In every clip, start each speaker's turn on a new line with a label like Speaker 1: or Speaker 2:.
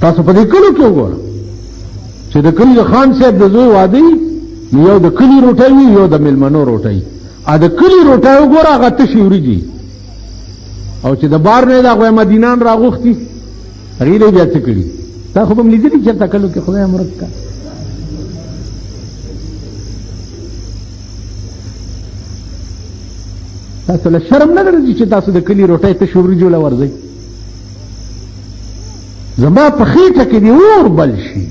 Speaker 1: تاسو په دې کلو کې وګوره چې د کلي د خان صاحب د زوی واده یو د کلي روټۍ وي یو د میلمنو روټۍ د کلي روټۍ وګوره هغه تشې وریجې او چې د بار نه د هغوی مدینان راغوښتي هغې له بیا څه کړي تا خو به م لیدلي چېرته کلو کې خدای مرګ کا تاسو له شرم نه درځي چې تاسو د کلي روټۍ تشې وریجو له ورځئ زما په خېټه کې دې اور بل شي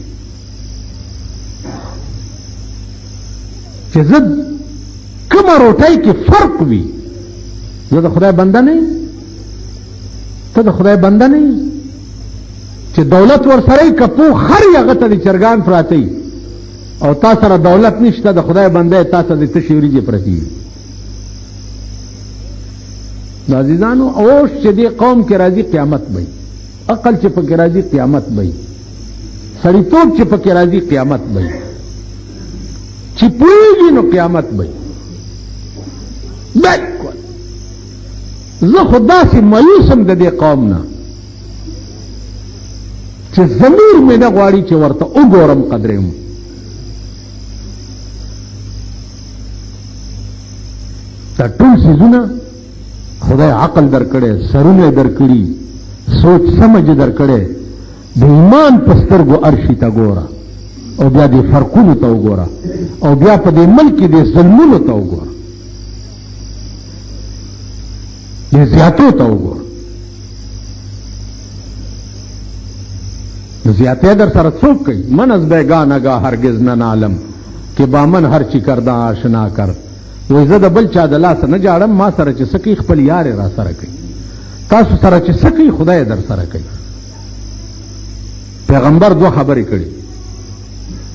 Speaker 1: چې زه کومه روټۍ کې فرق وي زه د خدای بنده نه یم ته د خدای بنده نه یې چې دولت ورسره یې که پوه خر یې هغه ته د چرګان پراته وي او تا سره دولت نشته د خدای بنده یې تا ته د تشې وریجې پرتې وي د عزیزانو اوس چې دې قوم کې راځي قیامت به عقل چې پکې راځي قیامت به سړیتوب چې پکې راځي قیامت به چې پوهېږي نو قیامت به بالکل زه خو داسې مایوسم د دې قوم نه چې ضمیر مې نه غواړي چې ورته وګورم قدرې مو دا ټول څیزونه خدای عقل درکړی سرونه درکړي سوچ سمجھ درکړی د ایمان په سترګو عرشي ته ګوره او بیا دې فرقونو ته وګوره او بیا په دې ملک کې دې ظلمونو ته وګوره دې زیاتو ته وګوره زیاته در سره څوک کوي من از بیگانگاه هرگز ننالم که با من هر چی کرده آشنا کرد وای زه د بل چا د لاسه نه جاړم ما سره چې څه کوي خپل یار را سره کوي تاسو سره چې څه کوي خدای در سره کوي پیغمبر دو خبرې کړي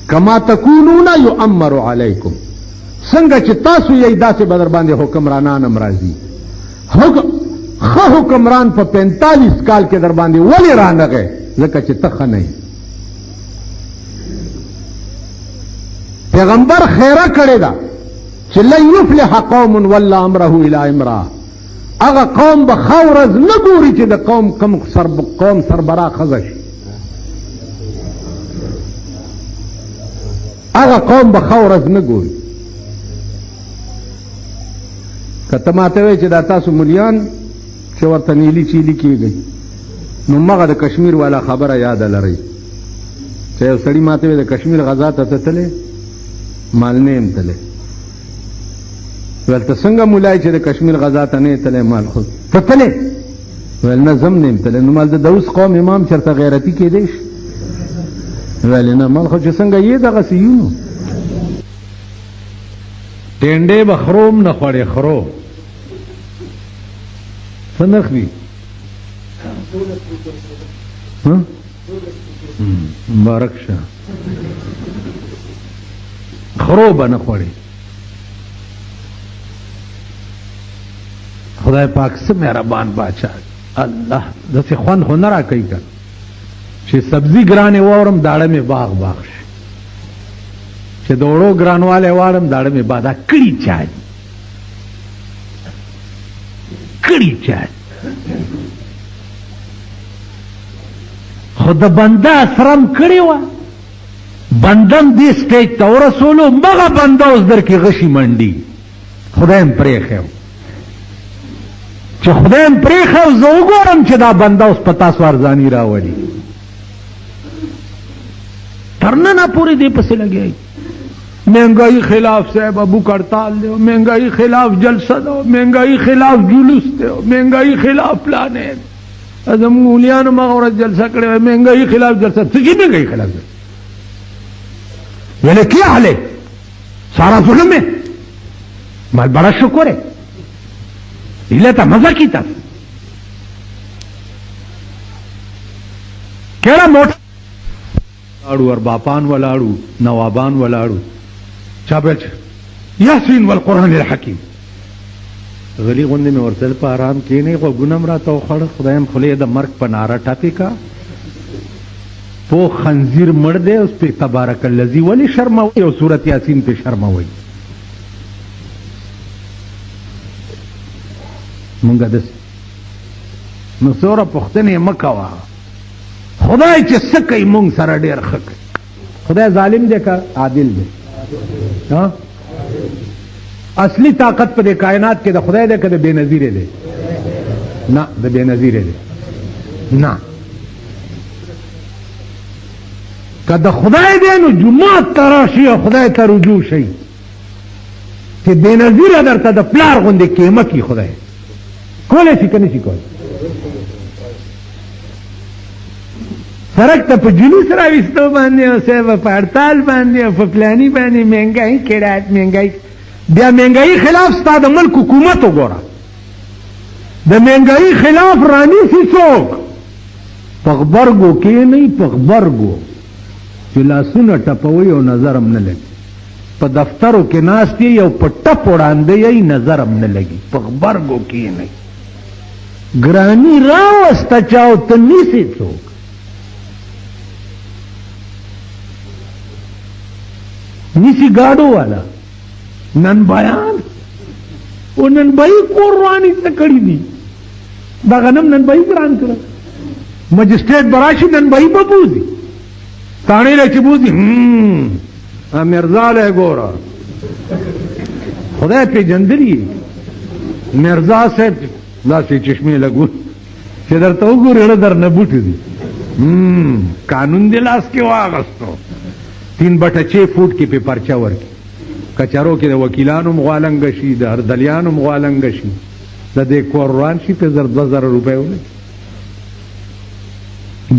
Speaker 1: کما تکونون یؤمر علیکم څنګه چې تاسو یې داسې به در باندې حکمرانان هم راځي ښه حکمران په 45 کال کې در باندې ولې رانغی ځکه چې ته ښه نه یې پیغمبر خیره کړې ده چې لن یفلح قوم ولا امره الی امراه هغه قوم به ښه ورځ نه ګوري چې د قوم سربراه ښځه شي هغه قوم به ښه ورځ نه ګوري که ته ماته وایې چې دا تاسو ملیان چې ورته نیلي چیلي کېږئ نو مغه د کشمیر والا خبره یاده لرئ چې یو سړي ماته وایي د کشمیر غزا ته ته تلې مال نه یم تللی ویل ته څنګه مولای چې د کشمیر غزا ته نه یې تللی مال خو ته تلې ویل نه زم نه یم تللی نو مال د دوس قوم امام چېرته غیرتي کېدی شي ویل نه مال خو چې څنګه یې دغسې یو نو ټینډې به خروم نه خوړې خرو څه نخ وي مبارک شه خرو به نه خوړې خدای پاک څه مهربان باچا الله داسې خوند خو نه راکوي که چې سبزي ګرانې واورم داړه مې باغ باغ شي چې د اوړو ګرانوالی واړم داړه مې باغ دا کړي چا دي کړي چا دي خو د بنده اسرم کړې وه بندم دې سټیج ته ورسولو مغه بنده اوس در کې غشي منډي خدای م پرېښی چې خدای م پرېښی زه وګورم چې دا بنده اوس په تاسو ارزاني راولي تر ننه پورې دې پسې لګی महंगाई खिलाफ साहब अबू हड़ताल दो महंगाई खिलाफ जलसा दो महंगाई खिलाफ जुलूस दो महंगाई खिलाफ प्लान है अजम उलियान मगौरत जलसा करे महंगाई खिलाफ जलसा तुझी महंगाई खिलाफ बोले क्या हाल है सारा जुल्म है माल बड़ा शुक्र है इलेता मजा की था केड़ा मोटा लाड़ू और बापान वालाड़ू नवाबान वालाड़ू चाबच यासीन वल कुरान अल हकीम गली गुंदे में ورسل په آرام کې نه خو ګنم را ته خړ خدایم خلې د مرګ په ناره ټاپی کا په خنزیر مړ دې اوس په تبارک الذی ولی شرم او سورۃ یاسین په شرم وای مونږه د نو سوره پختنه مکوا خدای چې څه کوي مونږ سره ډېر ښه کوي. خدای ظالم دی که عادل دی؟ اصلي طاقت په دې کائنات کې د خدای دی که د بې نظیره دی؟ نه، د بې نظیره دی. نه، که د خدای دی نو جماعت ته راشي او خدای ته رجوع شي چې بې نظیره درته د پلار غوندې کیمه کي. خدای کولی شي که نه شي کولی؟ سرک ته په جلوس راویستو باندې او صاحب په هړتال باندې او په پلاني باندې مهنګایي کړه مهنګایي. بیا مهنګایي خلاف ستا د ملک حکومت وګوره، د مهنګایي خلاف رانیسي څوک؟ په غبرګو کښېنئ، په غبرګو چې لاسونه ټپوئ او نظر هم نه لګي. په دفترو کې ناست یې او په ټپ وړاندې یې نظر هم نه لګي. په غبرګو کښېنئ. ګراني راوسته چا او ته نیسې څوک؟ نیسی گاڑو والا نن بیان او نن بائی قرآنی تکڑی دی دا غنم نن بائی گران کرا مجسٹریٹ براشی نن بائی ببوزی تانی لیچی بوزی مرزا لے گورا خدای پی جندری مرزا سے لاسی چشمی لگو چی در تو گو ریڑ در نبوٹ دی قانون دی لاس کے واغستو 3/6 فوٹ کې په پرچا ورکی کچارو کې د وکیلانو مغالنګ شي د اردلیانو مغالنګ شي د دې قرآن شي په 2000 روپے ولې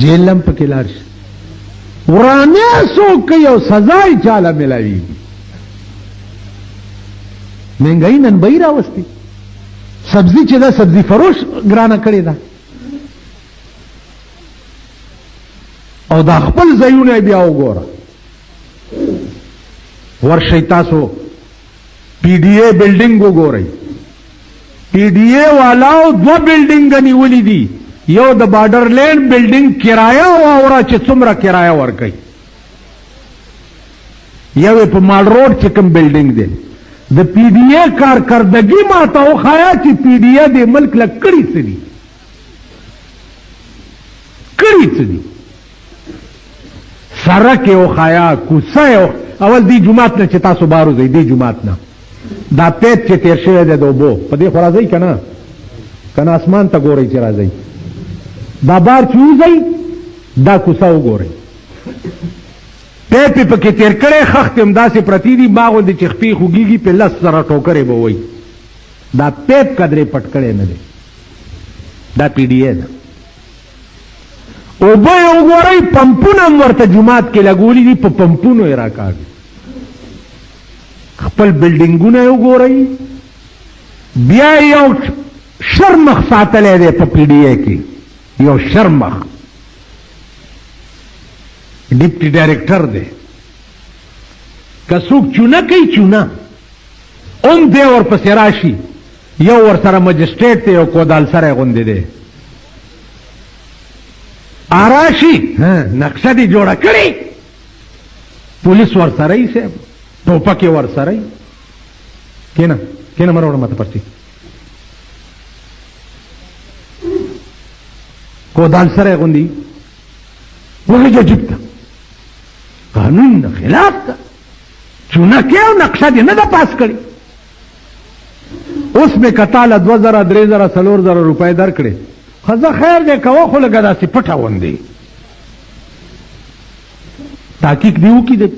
Speaker 1: جیل لم پکې لار شي ورانه سو کوي او سزا یې چاله ملایي. مهنګای نن به راوستي سبزی چې دا سبزی فروش ګرانه کړی دا او دا خپل ځایونه بیا وګوره. ورشي تاسو پی ڈی اے بلډینګ وګورئ. پی ڈی اے والاو 2 بلډینګ نیولې دي. یو د بارډر لینډ بلډینګ کرایه او چې څومره کرایه ورکړي، یو په مال روډ چې کوم بلډینګ دی. د پی ڈی اے کارکردګي ماته وښایا چې پی ڈی اے د ملک له کړي څه دي، کړي څه دي. سرک یې وښایا، کوڅه یې اول دی جماعت نه چې تاسو بارو ځئ، دی جماعت نه دا پیت چې تیر شوی دی د اوبو په دې خو راځئ که نه؟ که نه اسمان ته ګورئ چې راځئ. دا بار چې وځئ دا کوڅه وګورئ، پیپ یې پکې تیر کړی، خښتې هم داسې پرتې دي ما غوندې چې خپې خوږېږي پې 10 زره ټوکرې به وایي. دا پیپ قدرې پټ کړی نه دی، دا پی ډي اے ده. اوبه یې وګورئ پمپونه هم ورته جومات کې لګولي دي، په پمپونو یې راکاږي. خپل بلډینګونه یې وګورئ. بیا یو شرمخ ساتلی دی په پی ډي اے کې، یو شرمخ ډیپټي ډایرکټر دی. که څوک چونه کوي چونه هم دی ورپسې راشي، یو ورسره مجسټریټ دی، یو کودال سره غوندې دی آراشي نقشه دی جوړه کړې، پولیس ورسره یې صاحب، ټوپک یې ورسره یې. کېنه کېنه مه راوړه ماته پرچې، کودال سره یې غوندې وغېږه جیب ته، قانون نه خلاف ده، چونه کې او نقشه دې نه ده پاس کړې. اوس مې که تاله 2000 3000 4000 روپۍ درکړې، خزه خیر دی کوه خو لږه داسې پټه غوندې تحقیق دې وکړي.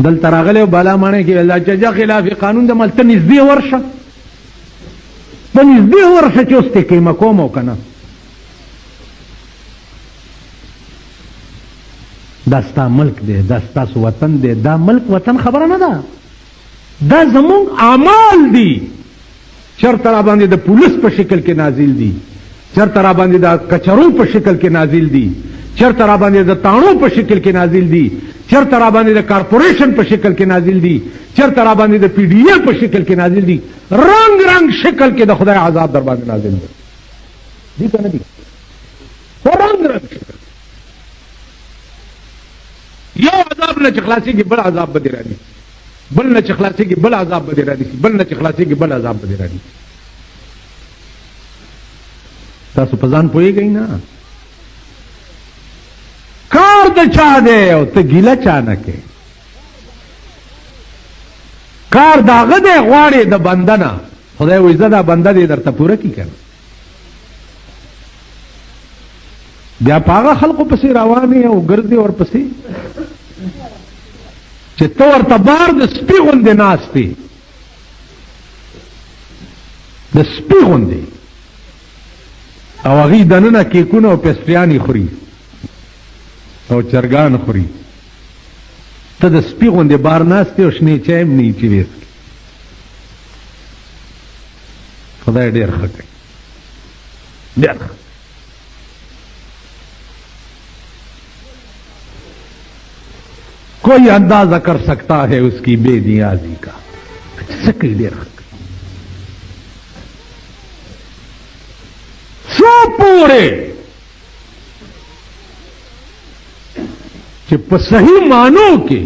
Speaker 1: دلته راغلی او بالا ماڼۍ کې ویل دا ججه خلاف قانون ده، ملته نږدې ورشه، ته نږدې ورشه چې اوس دې قیمه کوم او که نه. دا ستا ملک دی، دا ستاسو وطن دی، دا ملک وطن خبره نه ده، دا زمونږ اعمال دي. چرته را باندې د پولیس په شکل کې نازل دي، چرته را باندې د کچرو په شکل کې نازل دي، چرته را باندې د تاڼو په شکل کې نازل دي، چرته را باندې د کارپوریشن په شکل کې نازل دي، چرته را باندې د پی ډي اے په شکل کې نازل دي. رنگ رنگ شکل کې د خدای عذاب در باندې نازل دي، دي که نه دي؟ رنگ رنگ شکل، یو عذاب نه چې خلاصېږي بل عذاب به دې رانیسي، بل نه چې خلاصېږي بل عذاب به دې رانیسي، بل نه چې خلاصېږي بل عذاب به دې رانیسي. تاسو په ځان پوهېږئ نه؟ د چا دی او ته ګیله چا نه کې کار داغه دی غواړي د بنده نه خدای وایي زه دا بنده دې درته پوره کړي که نه بیا په هغه خلقو پسې روان یې او ګرځې ورپسې چې ته ورته بار د سپي غوندې ناست یې د سپي غوندې او هغوی دننه کیکونه او پسټریانې خوري او چرګان خوري ته د سپي غوندې بار ناست یې او شنې چای هم نه چې ویس خدای ډېر ښه کوي ډېر ښه کوئی اندازہ کر سکتا ہے اس کی بے نیازی کا سکی دیر سو پورے کہ صحیح مانو کہ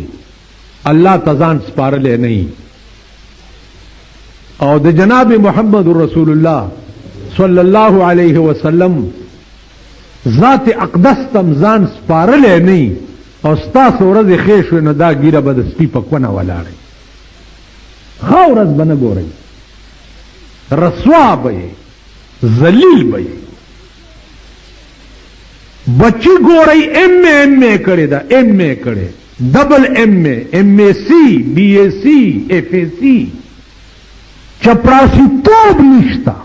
Speaker 1: اللہ تزان سپارلے نہیں اور د جناب محمد رسول اللہ صلی اللہ علیہ وسلم ذات اقدس تمزان سپارلے نہیں او ستاسو ورځې ښې شوې نو دا ګیره به د سپي په کونه ولاړئ ښه ورځ به نه ګورئ رسوا به یې ذلیل به یې بچی ګورئ ایم اے کړې ده ایم اے کړې ډبل ایم اے سی بی اے سی ایف اے سی چپراسی توب نشته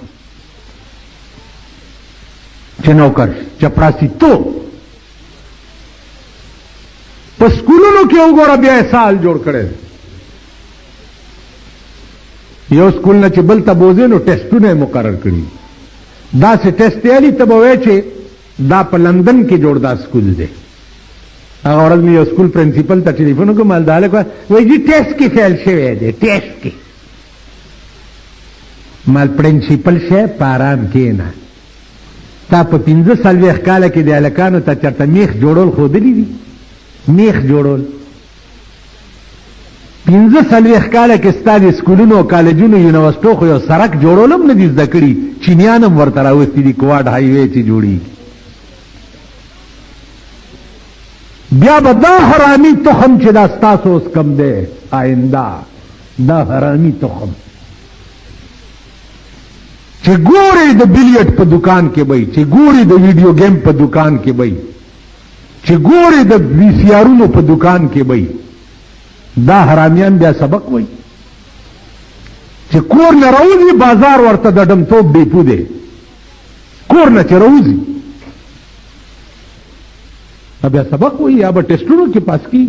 Speaker 1: چې نوکر چپراسی توب په سکولونو کې وګوره بیا سال جوړ کړي یو سکول نه چې بل ته بوځي نو ټیسټونه مقرر کړي دا سه ټیسټ یالي ته به وایي چې دا په لندن کې جوړ دا سکول دی هغه ورځ مې یو سکول پرنسپل ته ټلیفون وکړ مال داله وایي جی ټیسټ کې فیل شوی دی ټیسټ کې مال پرنسپل شه پارام کې نه تا په 15 کال کې د الکانو ته چرته میخ جوړول خودلی دي میخ جوړول 15 کاله کې ستاسو سکولونو کالجونو یونیورسيټو خو یو سړک جوړولم نه دي زده کړي چینیان هم ورته راوستي دي کواد های وی چې جوړي بیا به دا حرامي تخم چې دا ستاسو اوس کم دی آینده دا حرامي تخم چې ګوري د بیلیټ په دکان کې وای چې ګوري د ویډیو گیم په دکان کې وای چې ګوري د وی سی آرونو په دکان کې وای دا حرامیان بیا سبق وای چې کور نه راوځي بازار ورته د ډمتوب بیپو دی کور نه چې راوځي بیا سبق وای یا به ټیسټونو کې پاس کی